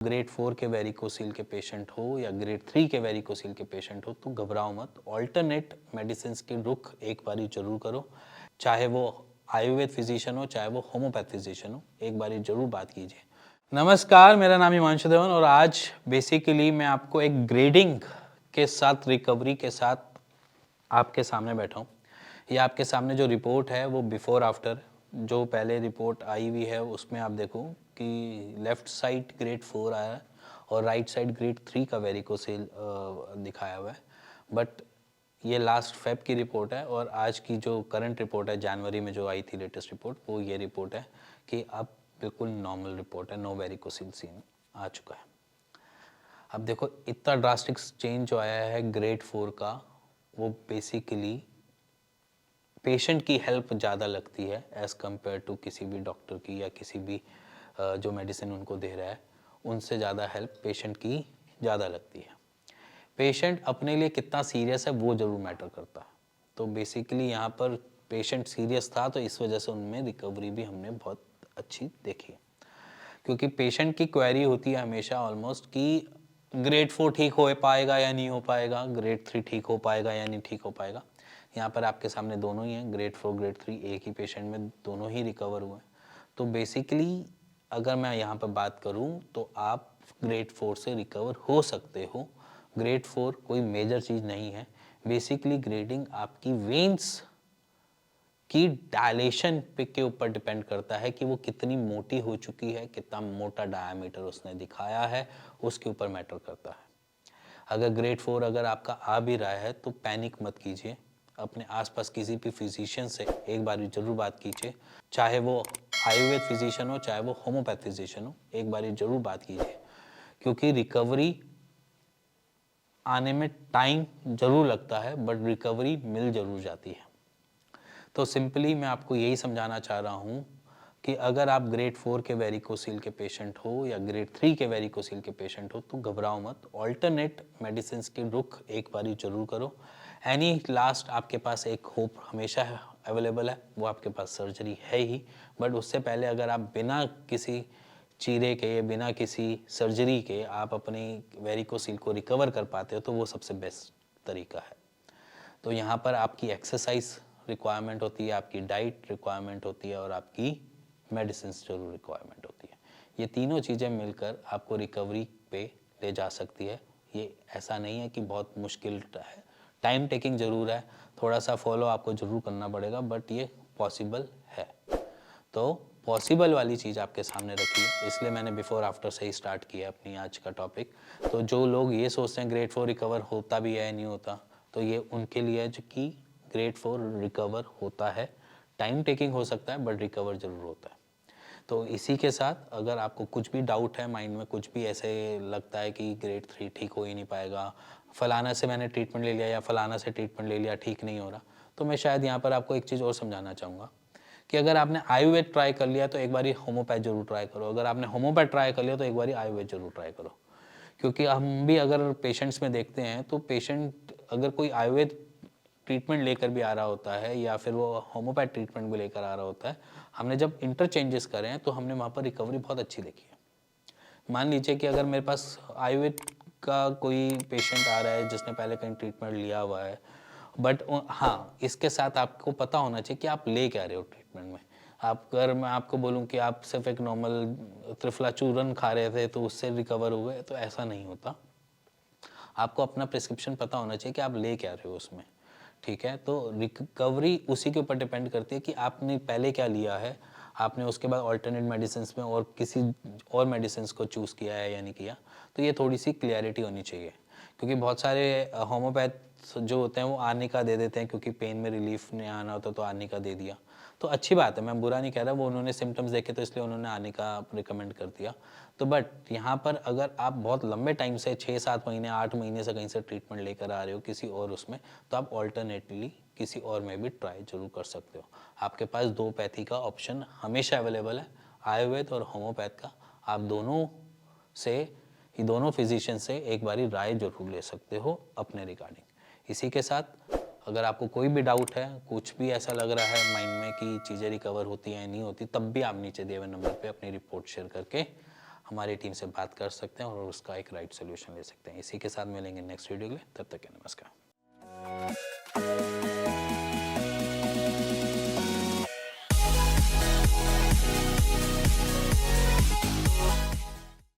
Grade 4 के varicocele के patient हो या ग्रेड 3 के वेरिकोसील के पेशेंट हो तो घबराओ मत। ऑल्टरनेट मेडिसिन के रुख एक बारी जरूर करो, चाहे वो आयुर्वेद फिजिशियन हो चाहे वो होम्योपैथ फिजिशियन हो, एक बारी जरूर बात कीजिए। नमस्कार, मेरा नाम हिमांशु देवन और आज बेसिकली मैं आपको एक ग्रेडिंग के साथ रिकवरी के साथ आपके सामने बैठा हूँ। ये आपके सामने जो रिपोर्ट है वो बिफोर आफ्टर, जो पहले रिपोर्ट आई हुई है उसमें आप देखो कि लेफ्ट साइड ग्रेड 4 आया है और राइट साइड ग्रेड 3 का वेरिकोसेल दिखाया हुआ है। बट ये लास्ट फेब की रिपोर्ट है और आज की जो करंट रिपोर्ट है जनवरी में जो आई थी लेटेस्ट रिपोर्ट, वो ये रिपोर्ट है कि अब बिल्कुल नॉर्मल रिपोर्ट है, नो वेरिकोसेल सीन आ चुका है। अब देखो इतना ड्रास्टिक चेंज जो आया है ग्रेड 4 का, वो बेसिकली पेशेंट की हेल्प ज़्यादा लगती है एज़ कम्पेयर टू किसी भी डॉक्टर की या किसी भी जो मेडिसिन उनको दे रहा है उनसे ज़्यादा हेल्प पेशेंट की ज़्यादा लगती है। पेशेंट अपने लिए कितना सीरियस है वो ज़रूर मैटर करता है। तो बेसिकली यहाँ पर पेशेंट सीरियस था तो इस वजह से उनमें रिकवरी भी हमने बहुत अच्छी देखी, क्योंकि पेशेंट की क्वेरी होती है हमेशा ऑलमोस्ट कि ग्रेड 4 ठीक हो पाएगा या नहीं हो पाएगा, ग्रेड 3 ठीक हो पाएगा या नहीं ठीक हो पाएगा। यहाँ पर आपके सामने दोनों ही हैं, ग्रेड 4 ग्रेड 3 एक ही पेशेंट में दोनों ही रिकवर हुए हैं। तो बेसिकली अगर मैं यहाँ पर बात करूँ तो आप ग्रेड 4 से रिकवर हो सकते हो। ग्रेड 4 कोई मेजर चीज़ नहीं है। बेसिकली ग्रेडिंग आपकी वेन्स की डायलेशन पे के ऊपर डिपेंड करता है कि वो कितनी मोटी हो चुकी है, कितना मोटा डायामीटर उसने दिखाया है, उसके ऊपर मैटर करता है। अगर ग्रेड 4 अगर आपका आ भी रहा है तो पैनिक मत कीजिए, अपने आसपास किसी भी फिजिशियन से एक बार जरूर बात कीजिए, चाहे वो आयुर्वेद फिजिशियन हो चाहे वो होम्योपैथ फिजिशियन हो, एक बार जरूर बात कीजिए, क्योंकि रिकवरी आने में टाइम जरूर लगता है बट रिकवरी मिल जरूर जाती है। तो सिंपली मैं आपको यही समझाना चाह रहा हूँ कि अगर आप ग्रेड 4 के वेरिकोसील के पेशेंट हो या ग्रेड 3 के वेरिकोसील के पेशेंट हो तो घबराओ मत। ऑल्टरनेट मेडिसिन के रुख एक बारी जरूर करो। एनी लास्ट आपके पास एक होप हमेशा अवेलेबल है, वो आपके पास सर्जरी है ही, बट उससे पहले अगर आप बिना किसी चीरे के बिना किसी सर्जरी के आप अपनी वेरिकोसील को रिकवर कर पाते हो तो वो सबसे बेस्ट तरीका है। तो यहाँ पर आपकी एक्सरसाइज रिक्वायरमेंट होती है, आपकी डाइट रिक्वायरमेंट होती है और आपकी मेडिसिन जरूर रिक्वायरमेंट होती है। ये तीनों चीज़ें मिलकर आपको रिकवरी पे ले जा सकती है। ये ऐसा नहीं है कि बहुत मुश्किल है, टाइम टेकिंग ज़रूर है, थोड़ा सा फॉलो आपको ज़रूर करना पड़ेगा, बट ये पॉसिबल है। तो पॉसिबल वाली चीज़ आपके सामने रखी है, इसलिए मैंने बिफोर आफ्टर से ही स्टार्ट किया अपनी आज का टॉपिक। तो जो लोग ये सोचते हैं ग्रेड 4 रिकवर होता भी है नहीं होता, तो ये उनके लिए जो कि ग्रेड 4 रिकवर होता है, टाइम टेकिंग हो सकता है बट रिकवर ज़रूर होता है। तो इसी के साथ अगर आपको कुछ भी डाउट है माइंड में, कुछ भी ऐसे लगता है कि ग्रेड 3 ठीक हो ही नहीं पाएगा, फलाना से मैंने ट्रीटमेंट ले लिया या फलाना से ट्रीटमेंट ले लिया ठीक नहीं हो रहा, तो मैं शायद यहाँ पर आपको एक चीज़ और समझाना चाहूँगा कि अगर आपने आयुर्वेद ट्राई कर लिया तो एक बारी होम्योपैथ जरूर ट्राई करो, अगर आपने होम्योपैथ ट्राई कर लिया तो एक बारी आयुर्वेद जरूर ट्राई करो। क्योंकि हम भी अगर पेशेंट्स में देखते हैं तो पेशेंट अगर कोई आयुर्वेद ट्रीटमेंट लेकर भी आ रहा होता है या फिर वो होम्योपैथ ट्रीटमेंट भी लेकर आ रहा होता है, हमने जब इंटरचेंजेस करे हैं तो हमने वहाँ पर रिकवरी बहुत अच्छी देखी है। मान लीजिए कि अगर मेरे पास आयुर्वेद का कोई पेशेंट आ रहा है जिसने पहले कहीं ट्रीटमेंट लिया हुआ है, बट हाँ इसके साथ आपको पता होना चाहिए कि आप ले क्या रहे हो ट्रीटमेंट में। आप अगर मैं आपको बोलूँ कि आप सिर्फ एक नॉर्मल त्रिफला चूरन खा रहे थे तो उससे रिकवर हो गए, तो ऐसा नहीं होता। आपको अपना प्रिस्क्रिप्शन पता होना चाहिए कि आप ले क्या रहे हो उसमें, ठीक है। तो रिकवरी उसी के ऊपर डिपेंड करती है कि आपने पहले क्या लिया है, आपने उसके बाद ऑल्टरनेट मेडिसिन में और किसी और मेडिसिन को चूज़ किया है या नहीं किया। तो ये थोड़ी सी क्लियरिटी होनी चाहिए, क्योंकि बहुत सारे होम्योपैथ जो होते हैं वो आर्निका दे देते हैं, क्योंकि पेन में रिलीफ नहीं आना होता तो आर्निका दे दिया, तो अच्छी बात है, मैं बुरा नहीं कह रहा, वो उन्होंने सिम्टम्स देखे तो इसलिए उन्होंने आर्निका रिकमेंड कर दिया। तो बट यहाँ पर अगर आप बहुत लंबे टाइम से 6-7 महीने 8 महीने से कहीं से ट्रीटमेंट लेकर आ रहे हो किसी और उसमें, तो आप ऑल्टरनेटली किसी और में भी ट्राई जरूर कर सकते हो। आपके पास दो पैथी का ऑप्शन हमेशा अवेलेबल है, आयुर्वेद और होम्योपैथ का। आप दोनों से ही दोनों फिजिशियन से एक बारी राय जरूर ले सकते हो अपने रिगार्डिंग। इसी के साथ अगर आपको कोई भी डाउट है, कुछ भी ऐसा लग रहा है माइंड में कि चीज़ें रिकवर होती हैं नहीं होती, तब भी आप नीचे दिए हुए नंबर पे अपनी रिपोर्ट शेयर करके हमारी टीम से बात कर सकते हैं और उसका एक राइट सोल्यूशन ले सकते हैं। इसी के साथ मिलेंगे नेक्स्ट वीडियो के लिए, तब तक के नमस्कार।